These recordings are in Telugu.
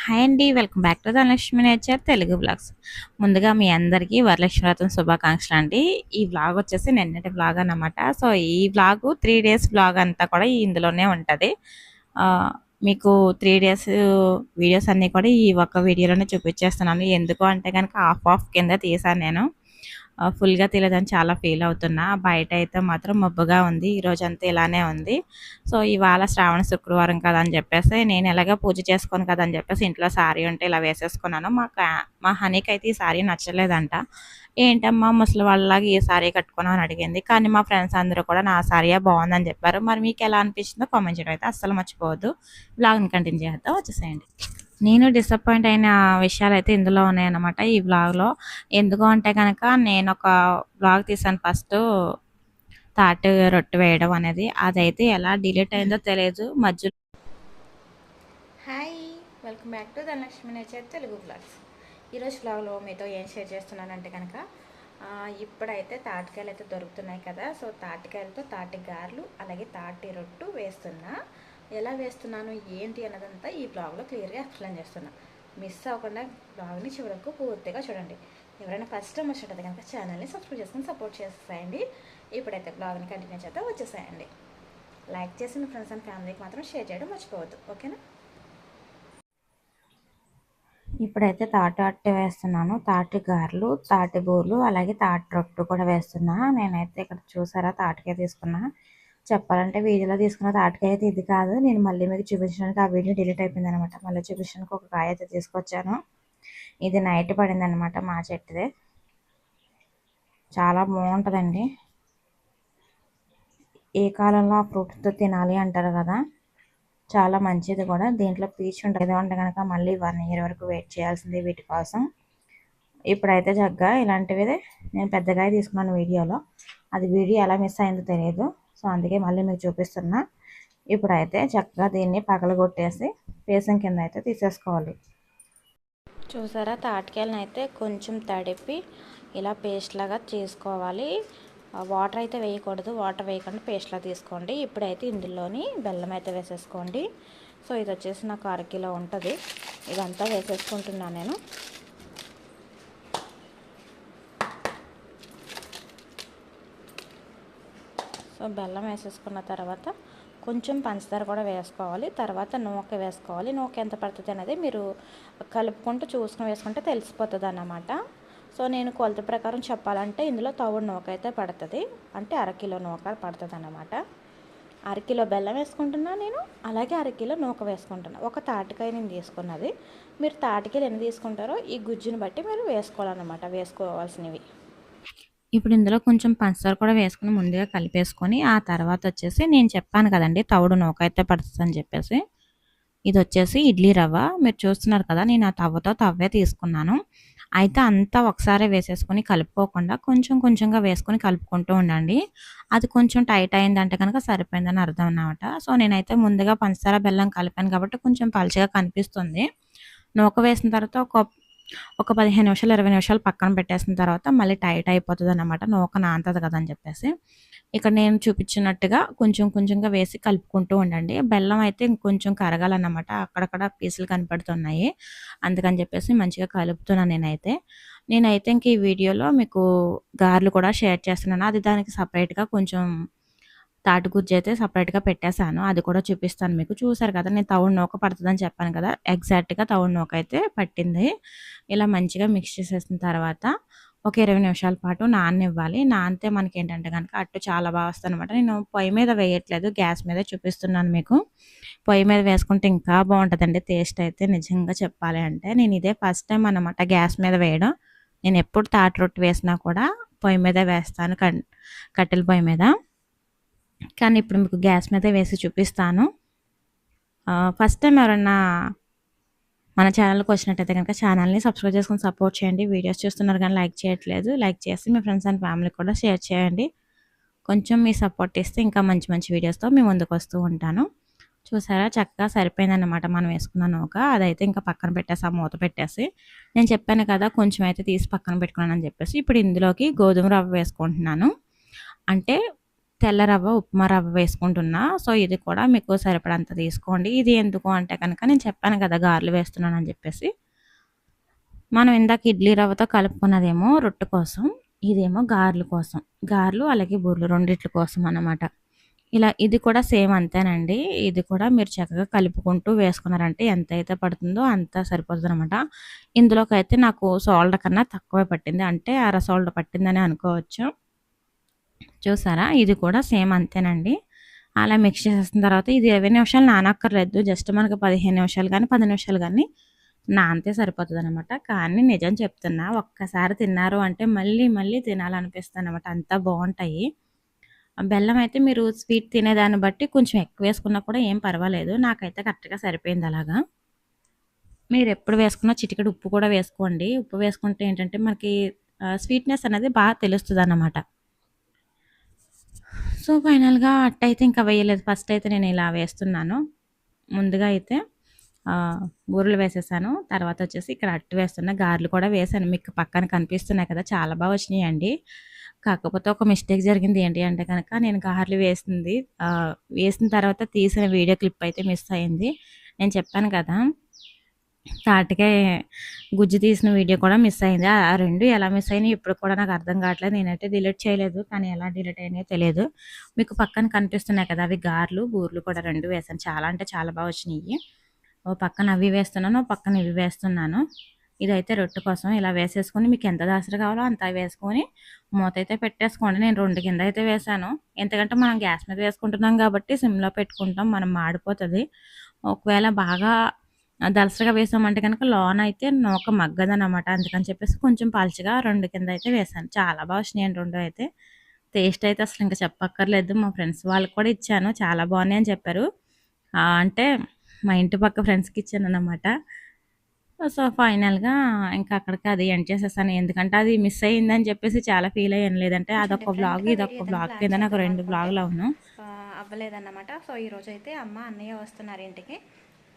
హాయ్ అండి. Welcome back to Dhanalakshmi nature Telugu vlogs. ముందుగా మీ అందరికీ వరలక్ష్మి వ్రతం శుభాకాంక్షలు అండి. ఈ వ్లాగ్ వచ్చేసి నిన్నటి వ్లాగ్ అన్నమాట. సో ఈ వ్లాగ్ 3 డేస్ వ్లాగ్ అంతా కూడా ఇందులోనే ఉంటుంది. మీకు 3 డేస్ వీడియోస్ అన్నీ కూడా ఈ ఒక్క వీడియోలోనే చూపించేస్తున్నాను. ఎందుకు అంటే కనుక హాఫ్ కింద తీసాను నేను. ఫుల్గా తెలియదని చాలా ఫీల్ అవుతున్నా. బయట అయితే మాత్రం మబ్బుగా ఉంది. ఈరోజంతా ఇలానే ఉంది. సో ఇవాళ శ్రావణ శుక్రవారం కదా అని చెప్పేసి నేను ఎలాగో పూజ చేసుకోను కదా అని చెప్పేసి ఇంట్లో శారీ ఉంటే ఇలా వేసేసుకున్నాను. మా హనీకి అయితే ఈ శారీ నచ్చలేదంట. ఏంటమ్మా ముసలి వాళ్ళలాగా ఈ శారీ కట్టుకున్నాం అని అడిగింది. కానీ మా ఫ్రెండ్స్ అందరూ కూడా నా శారీయే బాగుందని చెప్పారు. మరి మీకు ఎలా అనిపించిందో కామెంట్ చేయడం అయితే అస్సలు మర్చిపోవద్దు. బ్లాగ్ని కంటిన్యూ చేద్దాం, వచ్చేసేయండి. నేను డిసప్పాయింట్ అయిన విషయాలు అయితే ఇందులో ఉన్నాయన్నమాట ఈ బ్లాగ్లో. ఎందుకు అంటే కనుక నేను ఒక బ్లాగ్ తీసాను ఫస్ట్, తాటి రొట్టె వేయడం అనేది. అదైతే ఎలా డిలీట్ అయిందో తెలియదు మధ్యలో. Hi, welcome back to Dhanalakshmi nature Telugu blogs. ఈరోజు బ్లాగ్లో మీతో ఏం షేర్ చేస్తున్నానంటే కనుక ఇప్పుడైతే తాటికాయలు అయితే దొరుకుతున్నాయి కదా. సో తాటికాయలతో తాటి గారెలు అలాగే తాటి రొట్టు వేస్తున్నా. ఎలా వేస్తున్నాను ఏంటి అన్నదంతా ఈ బ్లాగ్లో క్లియర్గా ఎక్స్ప్లెయిన్ చేస్తున్నా. మిస్ అవ్వకుండా బ్లాగ్ని చివరకు పూర్తిగా చూడండి. ఎవరైనా ఫస్ట్ టైం వచ్చినట్టు కనుక ఛానల్ని సబ్స్క్రైబ్ చేసుకుని సపోర్ట్ చేసేయండి. ఇప్పుడైతే బ్లాగ్ని కంటిన్యూ చేస్తే వచ్చేసేయండి. లైక్ చేసి మీ ఫ్రెండ్స్ అండ్ ఫ్యామిలీకి మాత్రం షేర్ చేయడం మర్చిపోవద్దు, ఓకేనా. ఇప్పుడైతే తాటి అట్టు వేస్తున్నాను. తాటి గారెలు, తాటి బూర్లు అలాగే తాటి రొట్టు కూడా వేస్తున్నా. నేనైతే ఇక్కడ చూసారా తాటికాయ తీసుకున్నా. చెప్పాలంటే వీడియోలో తీసుకున్న తాటికాయ అయితే ఇది కాదు. నేను మళ్ళీ మీకు చూపించడానికి ఆ వీడియో డిలీట్ అయిపోయింది అనమాట. మళ్ళీ చూపించడానికి ఒక కాయ అయితే తీసుకొచ్చాను. ఇది నైట్ పడింది అనమాట మా చెట్టుదే. చాలా బాగుంటుందండి. ఏ కాలంలో ఆ ఫ్రూట్తో తినాలి అంటారు కదా, చాలా మంచిది కూడా. దీంట్లో పీచు ఉంటుంది అంటే కనుక మళ్ళీ 1 ఇయర్ వరకు వెయిట్ చేయాల్సింది వీటి కోసం. ఇప్పుడైతే చక్కగా ఇలాంటివి నేను పెద్దగా తీసుకున్నాను వీడియోలో. అది వీడియో ఎలా మిస్ అయిందో తెలియదు. సో అందుకే మళ్ళీ మీకు చూపిస్తున్నా. ఇప్పుడైతే చక్కగా దీన్ని పగలగొట్టేసి పేసం కింద అయితే తీసేసుకోవాలి. చూసారా, తాటికాయలను అయితే కొంచెం తడిపి ఇలా పేస్ట్ లాగా చేసుకోవాలి. వాటర్ అయితే వేయకూడదు. వాటర్ వేయకుండా పేస్ట్లా తీసుకోండి. ఇప్పుడైతే ఇందులోని బెల్లం అయితే వేసేసుకోండి. సో ఇది వచ్చేసి నాకు 1/2 కిలో ఉంటుంది. ఇదంతా వేసేసుకుంటున్నాను నేను. సో బెల్లం వేసేసుకున్న తర్వాత కొంచెం పంచదార కూడా వేసుకోవాలి. తర్వాత నూక వేసుకోవాలి. నూక ఎంత పడుతుంది అనేది మీరు కలుపుకుంటూ చూసుకుని వేసుకుంటే తెలిసిపోతుంది అన్నమాట. సో నేను కొలత ప్రకారం చెప్పాలంటే ఇందులో తవుడు నూక అయితే పడుతుంది. అంటే 1/2 కిలో నూక పడుతుంది అన్నమాట. 1/2 కిలో బెల్లం వేసుకుంటున్నా నేను, అలాగే 1/2 కిలో నూక వేసుకుంటున్నా. ఒక తాటికాయ నేను తీసుకున్నది. మీరు తాటికాయలు ఎన్ని తీసుకుంటారో ఈ గుజ్జుని బట్టి మీరు వేసుకోవాలన్నమాట, వేసుకోవాల్సినవి. ఇప్పుడు ఇందులో కొంచెం పంచదార కూడా వేసుకుని ముందుగా కలిపేసుకొని ఆ తర్వాత వచ్చేసి నేను చెప్పాను కదండి తవుడు నూక అయితే పడుతుంది అని చెప్పేసి. ఇది వచ్చేసి ఇడ్లీ రవ్వ. మీరు చూస్తున్నారు కదా, నేను ఆ తవ్వే తీసుకున్నాను. అయితే అంతా ఒకసారి వేసేసుకొని కలుపుకోకుండా కొంచెం కొంచెంగా వేసుకొని కలుపుకుంటూ ఉండండి. అది కొంచెం టైట్ అయిందంటే కనుక సరిపోయిందని అర్థం అన్నమాట. సో నేనైతే ముందుగా పంచదార బెల్లం కలిపాను కాబట్టి కొంచెం పలుచగా కనిపిస్తుంది. నూక వేసిన తర్వాత ఒక 15 నిమిషాలు 20 నిమిషాలు పక్కన పెట్టేసిన తర్వాత మళ్ళీ టైట్ అయిపోతుంది అన్నమాట. నూక నానుతుంది కదా అని చెప్పేసి ఇక్కడ నేను చూపించినట్టుగా కొంచెం కొంచెంగా వేసి కలుపుకుంటూ ఉండండి. బెల్లం అయితే ఇంకొంచెం కరగాలన్నమాట. అక్కడక్కడ పీసులు కనపడుతున్నాయి. అందుకని చెప్పేసి మంచిగా కలుపుతున్నాను నేనైతే ఇంక ఈ వీడియోలో మీకు గారెలు కూడా షేర్ చేస్తున్నాను. అది దానికి సపరేట్గా కొంచెం తాటి గుజ్జు అయితే సపరేట్గా పెట్టేశాను. అది కూడా చూపిస్తాను మీకు. చూసారు కదా, నేను తవుడు నూక పడుతుందని చెప్పాను కదా, ఎగ్జాక్ట్గా తవుడు నూక అయితే పట్టింది. ఇలా మంచిగా మిక్స్ చేసేసిన తర్వాత ఒక 20 నిమిషాల పాటు నాననివ్వాలి. నానితే మనకి ఏంటంటే కనుక అట్టు చాలా బాగా వస్తుంది అనమాట. నేను పొయ్యి మీద వేయట్లేదు, గ్యాస్ మీద చూపిస్తున్నాను మీకు. పొయ్యి మీద వేసుకుంటే ఇంకా బాగుంటుందండి టేస్ట్ అయితే, నిజంగా చెప్పాలి అంటే. నేను ఇదే ఫస్ట్ టైం అనమాట గ్యాస్ మీద వేయడం. నేను ఎప్పుడు తాటి రొట్టె వేసినా కూడా పొయ్యి మీద వేస్తాను, కట్టెల పొయ్యి మీద. కానీ ఇప్పుడు మీకు గ్యాస్ మీద వేసి చూపిస్తాను. ఫస్ట్ టైం ఎవరన్నా మన ఛానల్కి వచ్చినట్టయితే కనుక ఛానల్ని సబ్స్క్రైబ్ చేసుకొని సపోర్ట్ చేయండి. వీడియోస్ చూస్తున్నారు కానీ లైక్ చేయట్లేదు. లైక్ చేసి మీ ఫ్రెండ్స్ అండ్ ఫ్యామిలీకి కూడా షేర్ చేయండి. కొంచెం మీ సపోర్ట్ ఇస్తే ఇంకా మంచి మంచి వీడియోస్తో మీ ముందుకు వస్తూ ఉంటాను. చూసారా, చక్కగా సరిపోయిందన్నమాట మనం వేసుకున్న నూక. అదైతే ఇంకా పక్కన పెట్టేసి మూత పెట్టేసి, నేను చెప్పాను కదా కొంచెం అయితే తీసి పక్కన పెట్టుకున్నాను అని చెప్పేసి, ఇప్పుడు ఇందులోకి గోధుమ రవ్వ వేసుకుంటున్నాను. అంటే తెల్ల రవ్వ, ఉప్మా రవ్వ వేసుకుంటున్నా. సో, ఇది కూడా మీకు సరిపడంత తీసుకోండి. ఇది ఎందుకు అంటే కనుక నేను చెప్పాను కదా! గారెలు వేస్తున్నానని చెప్పేసి. మనం ఇందాక ఇడ్లీ రవ్వతో కలుపుకున్నదేమో రొట్టె కోసం. ఇదేమో గారెల కోసం. గారెలు అలాగే బూరెలు రెండిట్ల కోసం అన్నమాట. ఇది కూడా సేమ్ అంతేనండి. ఇది కూడా మీరు చక్కగా కలుపుకుంటూ వేసుకున్నారంటే ఎంతైతే పడుతుందో అంత సరిపోతుందనమాట. ఇందులోకైతే నాకు సాల్ట్ కన్నా తక్కువే పట్టింది. అంటే అర సాల్ట్ పట్టిందని అనుకోవచ్చు. చూసారా? ఇది కూడా సేమ్ అంతేనండి. అలా మిక్స్ చేసేసిన తర్వాత ఇది 20 నిమిషాలు నానక్కర్లేదు. జస్ట్ మనకు 15 నిమిషాలు గానీ, 10 నిమిషాలు గానీ నానితే సరిపోతదనమాట. కానీ నిజం చెప్తున్నా ఒక్కసారి తిన్నారు అంటే మళ్ళీ మళ్ళీ తినాలనిపిస్తదనమాట. అంత బావుంటాయి. బెల్లం అయితే మీరు స్వీట్ తినేదాన్ని బట్టి కొంచెం ఎక్కువేసుకున్నా కూడా ఏం పర్వాలేదు. నాకైతే కరెక్ట్‌గా సరిపోయింది అలాగా. మీరెప్పుడు వేసుకున్నా చిటికెడు ఉప్పు కూడా వేసుకోండి. ఉప్పు వేసుకుంటే ఏంటంటే మనకి స్వీట్‌నెస్ అనేది తెలుస్తదనమాట. సో, ఫైనల్‌గా అట్టయితే ఇంకా వేయలేదు. ఫస్ట్ అయితే నేను ఇలా వేస్తున్నాను. ముందుగా అయితే బూరెలు వేసేసాను. తర్వాత వచ్చేసి ఇక్కడ అట్టు వేస్తున్నా. గారెలు కూడా వేశాను. మీకు పక్కన కనిపిస్తున్నాయి కదా! చాలా వచ్చినాయండి. కాకపోతే ఒక మిస్టేక్ జరిగింది. ఏంటి అంటే కనుక నేను గారెలు వేసిన తర్వాత తీసిన వీడియో క్లిప్ అయితే మిస్ అయింది. నేను చెప్పాను కదా! తాటికాయ గుజ్జు తీసిన వీడియో కూడా మిస్ అయింది. ఆ 2 ఎలా మిస్ అయినాయో ఇప్పుడు కూడా నాకు అర్థం కావట్లేదు. నేనైతే డిలీట్ చేయలేదు. కానీ ఎలా డిలీట్ అయినాయో తెలియదు. మీకు పక్కన కనిపిస్తున్నాయి కదా! అవి గారెలు, బూరెలు కూడా 2 వేశాను. చాలా అంటే చాలా వచ్చినాయి. ఓ పక్కన అవి వేస్తున్నాను. ఓ పక్కన ఇవి వేస్తున్నాను. ఇదైతే రొట్టె కోసం ఇలా వేసేసుకొని మీకు ఎంత దాసరి కావాలో అంత వేసుకొని మూతైతే పెట్టేసుకోండి. నేను 2 కింద అయితే వేశాను. ఎందుకంటే మనం గ్యాస్ మీద వేసుకుంటున్నాం కాబట్టి సిమ్‌లో పెట్టుకుంటాం. మనం మాడిపోతది. ఒకవేళ బాగా దలసరిగా వేసామంటే కనుక లోన అయితే నూక మగ్గదనమాట. అందుకని చెప్పేసి కొంచెం పలచగా 2 కింద అయితే వేశాను. చాలా వచ్చినాయండి 2 అయితే. టేస్ట్ అయితే అసలు ఇంక చెప్పక్కర్లేదు. మా ఫ్రెండ్స్ వాళ్ళకి కూడా ఇచ్చాను. చాలా బాగున్నాయని చెప్పారు. అంటే మా ఇంటి పక్క ఫ్రెండ్స్‌కి ఇచ్చాననమాట. సో, ఫైనల్‌గా ఇంకా అక్కడికి అది ఎండ్ చేసేసాను. ఎందుకంటే అది మిస్ అయిందని చెప్పేసి చాలా ఫీల్ అయ్యాను. లేదంటే అదొక వ్లాగ్, ఇదొక వ్లాగ్ కింద నాకు 2 వ్లాగులు అవును. అవ్వలేదన్నమాట. సో, ఈరోజైతే అమ్మ, అన్నయ్య వస్తున్నారు ఇంటికి.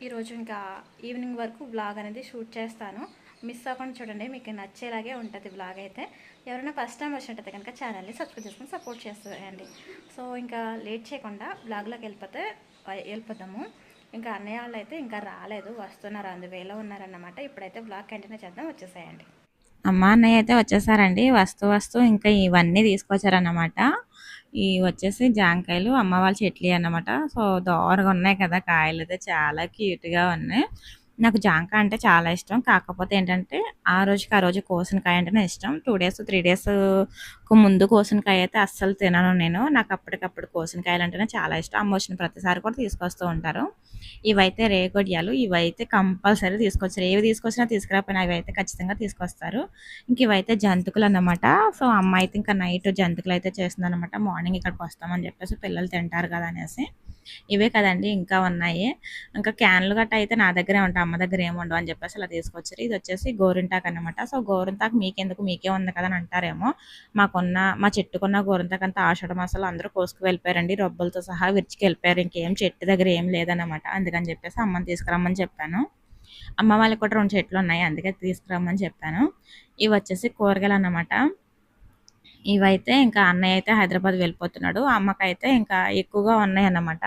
ఈరోజు ఇంకా ఈవినింగ్ వరకు వ్లాగ్ అనేది షూట్ చేస్తాను. మిస్ అవ్వకుండా చూడండి. మీకు నచ్చేలాగే ఉంటుంది వ్లాగ్ అయితే. ఎవరైనా ఫస్ట్ టైం వచ్చినట్టయితే కనుక ఛానల్ని సబ్స్క్రైబ్ చేసుకొని సపోర్ట్ చేస్తాయండి. సో, ఇంకా లేట్ చేయకుండా వ్లాగ్లోకి వెళ్ళిపోతాము. ఇంకా అన్నయ్య వాళ్ళు అయితే ఇంకా రాలేదు, వస్తున్నారు, అందువేలో ఉన్నారన్నమాట. ఇప్పుడైతే వ్లాగ్ కంటిన్యూ చేద్దాం, వచ్చేసాయండి. అమ్మ అన్నయ్య అయితే వచ్చేసారండి. వస్తూ ఇంకా ఇవన్నీ తీసుకొచ్చారన్నమాట. ఇవి వచ్చేసి జాంకాయలు, అమ్మ వాళ్ళ చెట్లు అన్నమాట. సో, దోరగా ఉన్నాయి కదా కాయలు, అయితే చాలా క్యూట్‌గా ఉన్నాయి. నాకు జాంకాయ అంటే చాలా ఇష్టం. కాకపోతే ఏంటంటే ఆ రోజు కోసిన కాయ అంటేనే ఇష్టం. 2 డేస్, 3 డేస్‌కు ముందు కోసిన కాయ అయితే అస్సలు తినను నేను. నాకు అప్పటికప్పుడు కోసిన కాయలంటేనే చాలా ఇష్టం. అమ్మ వచ్చిన ప్రతిసారి కూడా తీసుకొస్తూ ఉంటారు. ఇవైతే రేగొడియాలు. ఇవైతే కంపల్సరీ తీసుకొచ్చారు. ఏవి తీసుకొచ్చినా తీసుకురాకపోయినా ఇవైతే ఖచ్చితంగా తీసుకొస్తారు. ఇంక ఇవైతే జంతికలన్నమాట. సో, అమ్మ అయితే ఇంకా నైట్ జంతికలైతే చేస్తుందన్నమాట. మార్నింగ్ ఇక్కడికి వస్తామని చెప్పేసి పిల్లలు తింటారు కదా అనేసి. ఇవే కదండీ ఇంకా ఉన్నాయి. ఇంకా క్యాన్లు గట్ట అయితే నా దగ్గరే ఉంటాయి. అమ్మ దగ్గర ఏమి ఉండవు అని చెప్పేసి అలా తీసుకొచ్చారు. ఇది వచ్చేసి గోరింటాకు అనమాట. సో, గోరింటాకు మీకెందుకు, మీకే ఉంది కదా అని అంటారేమో. మా చెట్టుకున్న గోరింటాకు అంతా ఆషాఢ మాసాలు అందరూ కోసుకు వెళ్ళిపోయారండి. రొబ్బలతో సహా విరిచికి వెళ్ళిపోయారు. ఇంకేం చెట్టు దగ్గర ఏం లేదనమాట. అందుకని చెప్పేసి అమ్మని తీసుకురమ్మని చెప్పాను. అమ్మ వాళ్ళకి కూడా 2 చెట్లు ఉన్నాయి. అందుకే తీసుకురమ్మని చెప్పాను. ఇవి వచ్చేసి కూరగాయలు అన్నమాట. ఇవైతే ఇంకా అన్నయ్య అయితే హైదరాబాద్ వెళ్ళిపోతున్నాడు. అమ్మకైతే ఇంకా ఎక్కువగా ఉన్నాయన్నమాట.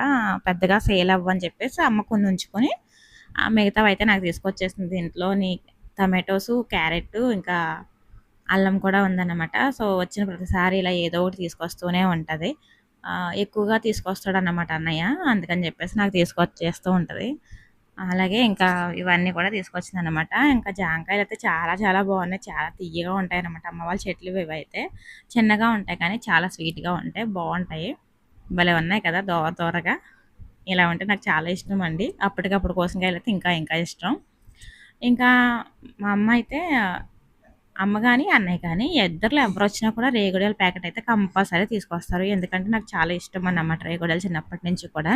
పెద్దగా సేల్ అవ్వని చెప్పేసి అమ్మ కొన్ని ఉంచుకొని మిగతావైతే నాకు తీసుకొచ్చేసింది. దీంట్లోని టమాటోసు, క్యారెట్, ఇంకా అల్లం కూడా ఉందన్నమాట. సో, వచ్చిన ప్రతిసారి ఇలా ఏదో ఒకటి తీసుకొస్తూనే ఉంటుంది. ఎక్కువగా తీసుకొస్తాడన్నమాట అన్నయ్య. అందుకని చెప్పేసి నాకు తీసుకొచ్చేస్తూ ఉంటుంది. అలాగే ఇంకా ఇవన్నీ కూడా తీసుకొచ్చిందనమాట. ఇంకా జాంకాయలు అయితే చాలా బాగున్నాయి. చాలా తియ్యగా ఉంటాయన్నమాట. అమ్మ వాళ్ళ చెట్లు ఇవైతే చిన్నగా ఉంటాయి కానీ చాలా స్వీట్‌గా ఉంటాయి. బాగుంటాయి. భలే ఉన్నాయి కదా! దోరగా. ఇలా ఉంటే నాకు చాలా ఇష్టం అండి. అప్పటికప్పుడు కోసిన కాయలు అయితే ఇంకా ఇష్టం. ఇంకా మా అమ్మ అయితే అమ్మ కానీ, అన్నయ్య కానీ ఇద్దరిలో ఎవరొచ్చినా కూడా రేగుడియాల ప్యాకెట్ అయితే కంపల్సరీ తీసుకొస్తారు. ఎందుకంటే నాకు చాలా ఇష్టం అన్నమాట రేగుడియాలు చిన్నప్పటి నుంచి కూడా.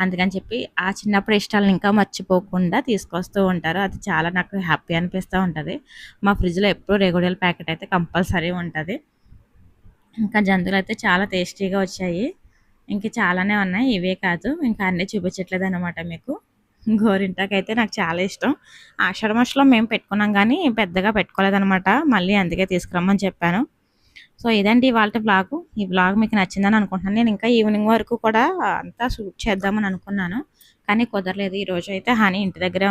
అందుకని చెప్పి ఆ చిన్నప్పుడు ఇష్టాలను ఇంకా మర్చిపోకుండా తీసుకొస్తూ ఉంటారు. అది చాలా నాకు హ్యాపీ అనిపిస్తూ ఉంటుంది. మా ఫ్రిడ్జ్‌లో ఎప్పుడూ రేగుడియాల ప్యాకెట్ అయితే కంపల్సరీ ఉంటది. ఇంకా జంతువులు అయితే చాలా టేస్టీగా వచ్చాయి. ఇంక చాలానే ఉన్నాయి. ఇవే కాదు ఇంకా అన్నీ చూపించట్లేదనమాట మీకు. గోరింటాకైతే నాకు చాలా ఇష్టం. ఆషాఢ మాసంలో మేము పెట్టుకున్నాం కానీ పెద్దగా పెట్టుకోలేదనమాట. మళ్ళీ అందుకే తీసుకురమ్మని చెప్పాను. సో ఇదండి ఇవాళ వ్లాగు. ఈ వ్లాగ్ మీకు నచ్చిందని అనుకుంటున్నాను. నేను ఇంకా ఈవినింగ్ వరకు కూడా అంతా షూట్ చేద్దామని అనుకున్నాను, కానీ కుదరలేదు. ఈరోజు అయితే హనీ ఇంటి దగ్గరే